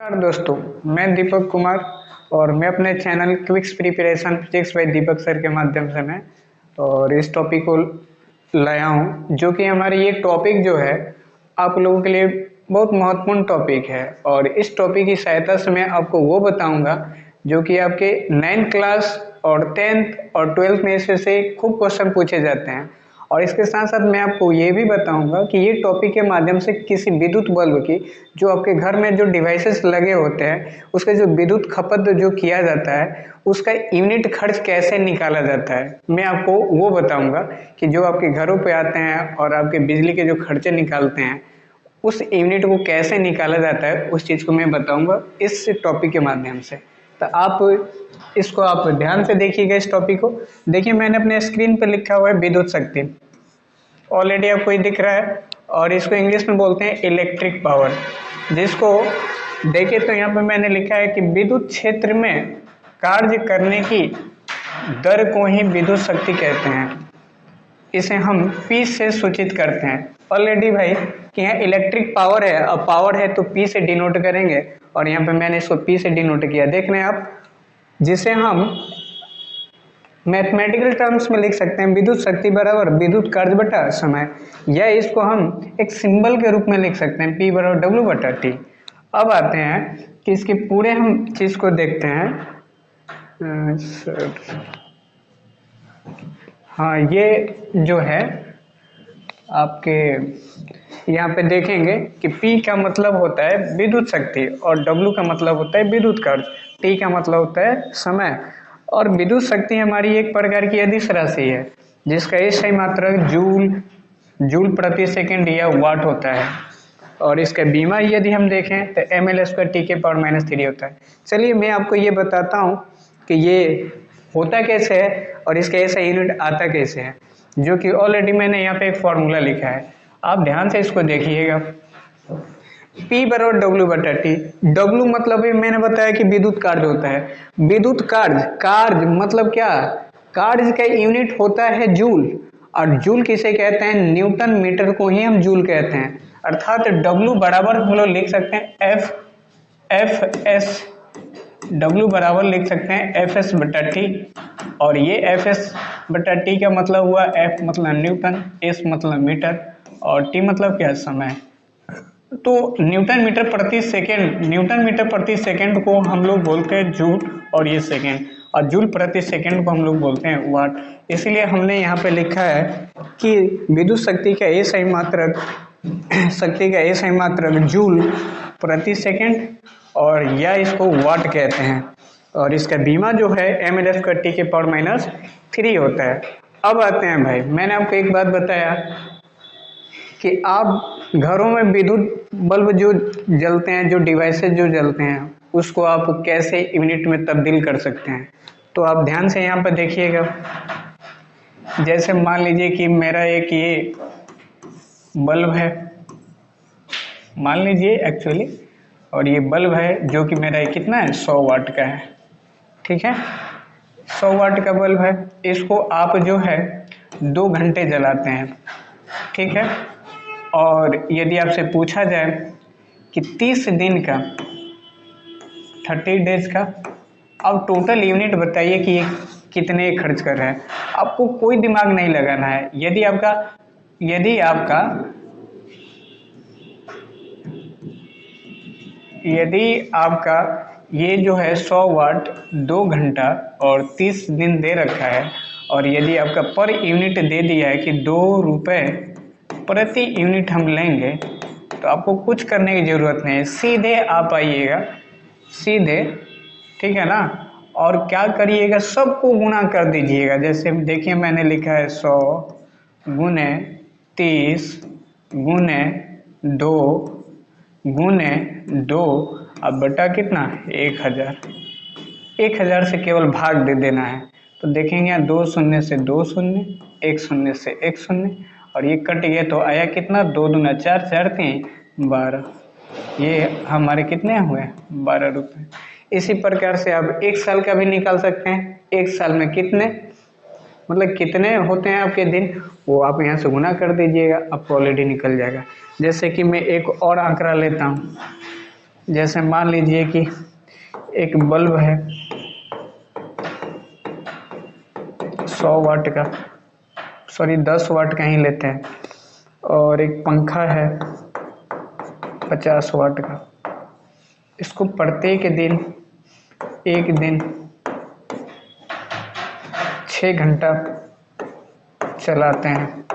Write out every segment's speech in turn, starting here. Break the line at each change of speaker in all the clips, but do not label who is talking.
नमस्कार दोस्तों, मैं दीपक कुमार और मैं अपने चैनल क्विक्स प्रिपरेशन फिजिक्स बाय दीपक सर के माध्यम से मैं और इस टॉपिक को लाया हूँ, जो कि हमारी ये टॉपिक जो है आप लोगों के लिए बहुत महत्वपूर्ण टॉपिक है। और इस टॉपिक की सहायता से मैं आपको वो बताऊंगा जो कि आपके 9th क्लास और 10th और 12th में इसमें से खूब क्वेश्चन पूछे जाते हैं। और इसके साथ साथ मैं आपको ये भी बताऊंगा कि ये टॉपिक के माध्यम से किसी विद्युत बल्ब की जो आपके घर में जो डिवाइसेस लगे होते हैं उसके जो विद्युत खपत जो किया जाता है उसका यूनिट खर्च कैसे निकाला जाता है, मैं आपको वो बताऊंगा कि जो आपके घरों पे आते हैं और आपके बिजली के जो खर्चे निकालते हैं उस यूनिट को कैसे निकाला जाता है, उस चीज़ को मैं बताऊंगा इस टॉपिक के माध्यम से। तो आप ध्यान से देखिएगा इस टॉपिक को। देखिए, मैंने अपने स्क्रीन पर लिखा हुआ है विद्युत शक्ति, ऑलरेडी आपको ये दिख रहा है और इसको इंग्लिश में बोलते हैं इलेक्ट्रिक पावर। जिसको देखिए तो यहाँ पे मैंने लिखा है कि विद्युत क्षेत्र में कार्य करने की दर को ही विद्युत शक्ति कहते हैं। इसे हम P से सूचित करते हैं। ऑलरेडी भाई कि यहाँ इलेक्ट्रिक पावर है, अब पावर है तो P से डिनोट करेंगे और यहाँ पे मैंने इसको P से डिनोट किया, देख रहे हैं आप, जिसे हम मैथमेटिकल टर्म्स में लिख सकते हैं विद्युत शक्ति बराबर विद्युत कार्य बटा समय, या इसको हम एक सिंबल के रूप में लिख सकते हैं P बराबर W बटा T। अब आते हैं कि इसके पूरे हम चीज को देखते हैं। हाँ, ये जो है आपके यहाँ पे देखेंगे कि P का मतलब होता है विद्युत शक्ति और W का मतलब होता है विद्युत कार्य, T का मतलब होता है समय। और विद्युत शक्ति हमारी एक प्रकार की अदिश राशि है जिसका SI मात्रक जूल प्रति सेकंड या वाट होता है। और इसका बीमा यदि हम देखें तो ml² T⁻³ होता है। चलिए मैं आपको ये बताता हूँ कि ये होता कैसे है और इसका ऐसा यूनिट आता कैसे है, जो कि ऑलरेडी मैंने यहाँ पे एक फॉर्मूला लिखा है, आप ध्यान से इसको देखिएगा। P बराबर W बटा T। W मतलब भी मैंने बताया कि विद्युत कार्य होता है। विद्युत कार्य मतलब क्या, कार्य का यूनिट होता है जूल, और जूल किसे कहते हैं, न्यूटन मीटर को ही हम जूल कहते हैं। अर्थात W बराबर हम लोग लिख सकते हैं Fs, W बराबर लिख सकते हैं Fs बटा T, और ये Fs बटा T का मतलब हुआ F मतलब न्यूटन, S मतलब मीटर और T मतलब क्या, समय। तो न्यूटन मीटर प्रति सेकंड को हम लोग बोलते हैं जूल, और ये सेकंड, और जूल प्रति सेकंड को हम लोग बोलते हैं वाट। इसलिए हमने यहाँ पे लिखा है कि विद्युत शक्ति का SI मात्रक जूल प्रति सेकंड, और या इसको वाट कहते हैं, और इसका बीमा जो है ml² T⁻³ होता है। अब आते हैं भाई, मैंने आपको एक बात बताया कि आप घरों में विद्युत बल्ब जो जलते हैं, जो डिवाइसेस जो जलते हैं, उसको आप कैसे यूनिट में तब्दील कर सकते हैं। तो आप ध्यान से यहाँ पर देखिएगा। जैसे मान लीजिए कि मेरा एक ये बल्ब है, मान लीजिए एक्चुअली, और ये बल्ब है जो कि मेरा कितना है, 100 वाट का है, ठीक है, 100 वाट का बल्ब है। इसको आप जो है 2 घंटे जलाते हैं, ठीक है। और यदि आपसे पूछा जाए कि 30 दिन का, 30 डेज का, अब टोटल यूनिट बताइए कि ये कितने खर्च कर रहे हैं। आपको कोई दिमाग नहीं लगाना है। यदि आपका ये जो है 100 वाट 2 घंटा और 30 दिन दे रखा है, और यदि आपका पर यूनिट दे दिया है कि 2 रुपये प्रति यूनिट हम लेंगे, तो आपको कुछ करने की जरूरत नहीं है, सीधे आप आइएगा, सीधे, ठीक है ना, और क्या करिएगा, सबको गुणा कर दीजिएगा। जैसे देखिए मैंने लिखा है 100 गुने 30 गुने 2 गुने 2, अब बटा कितना, 1000 से केवल भाग दे देना है। तो देखेंगे यहाँ 2 शून्य से 2 शून्य, 1 शून्य से 1 शून्य, और ये कट गया तो आया कितना, 2 दूना 4, 4 3 12, ये हमारे कितने हुए, 12 रुपये। इसी प्रकार से आप 1 साल का भी निकाल सकते हैं। 1 साल में कितने, मतलब कितने होते हैं आपके दिन, वो आप यहाँ से गुना कर दीजिएगा, आपको ऑलरेडी निकल जाएगा। जैसे कि मैं एक और आंकड़ा लेता हूँ, जैसे मान लीजिए कि एक बल्ब है 100 वाट का, सॉरी 10 वाट का ही लेते हैं, और एक पंखा है 50 वाट का। इसको प्रत्येक दिन एक दिन 6 घंटा चलाते हैं,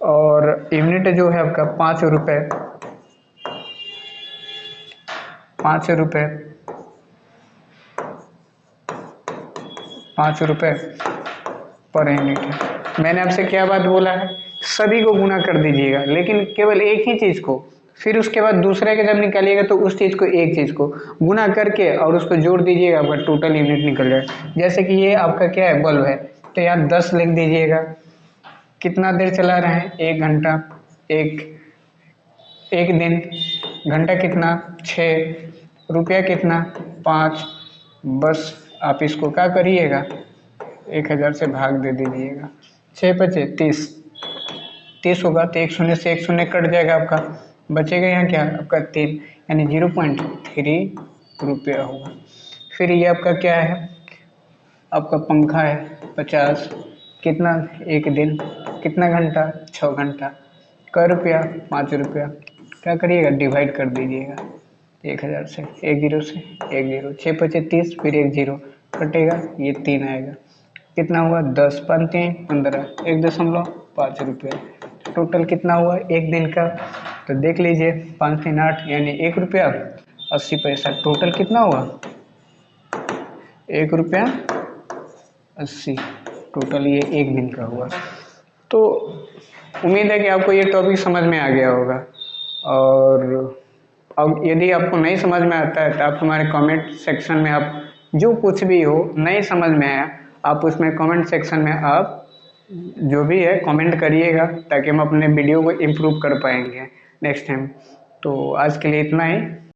और यूनिट जो है आपका 5 रुपये 5 रुपये 5 रुपये पर यूनिट है। मैंने आपसे क्या बात बोला है, सभी को गुना कर दीजिएगा, लेकिन केवल एक ही चीज़ को, फिर उसके बाद दूसरे के जब निकालिएगा तो उस चीज़ को, एक चीज़ को गुना करके और उसको जोड़ दीजिएगा, आपका टोटल यूनिट निकल जाए। जैसे कि ये आपका क्या है, बल्ब है, तो यहाँ 10 लिख दीजिएगा। कितना देर चला रहे हैं, 1 घंटा। एक दिन, घंटा कितना, 6, रुपया कितना, 5। बस आप इसको क्या करिएगा, 1000 से भाग दे दीजिएगा। 6 पचे 30 होगा, तो एक शून्य से एक शून्य कट जाएगा, आपका बचेगा यहाँ क्या, आपका 3, यानी 0.3 रुपया होगा। फिर ये आपका क्या है, आपका पंखा है 50, कितना, एक दिन, कितना घंटा, 6 घंटा, क रुपया, 5 रुपया। क्या करिएगा, डिवाइड कर दीजिएगा 1000 से, एक जीरो से एक जीरो, 6 पचे 30, फिर एक जीरो कटेगा, ये 3 आएगा, कितना हुआ, 10 5 3 15, 1.5 रुपये। टोटल कितना हुआ एक दिन का, तो देख लीजिए, 5 3 8, यानी 1 रुपया 80 पैसा। टोटल कितना हुआ, 1 रुपया 80, टोटल ये एक दिन का हुआ। तो उम्मीद है कि आपको ये टॉपिक समझ में आ गया होगा, और अब यदि आपको नहीं समझ में आता है तो आप हमारे कमेंट सेक्शन में, आप जो कुछ भी हो नहीं समझ में आया, आप उसमें कमेंट सेक्शन में आप जो भी है कमेंट करिएगा, ताकि हम अपने वीडियो को इम्प्रूव कर पाएंगे नेक्स्ट टाइम। तो आज के लिए इतना ही।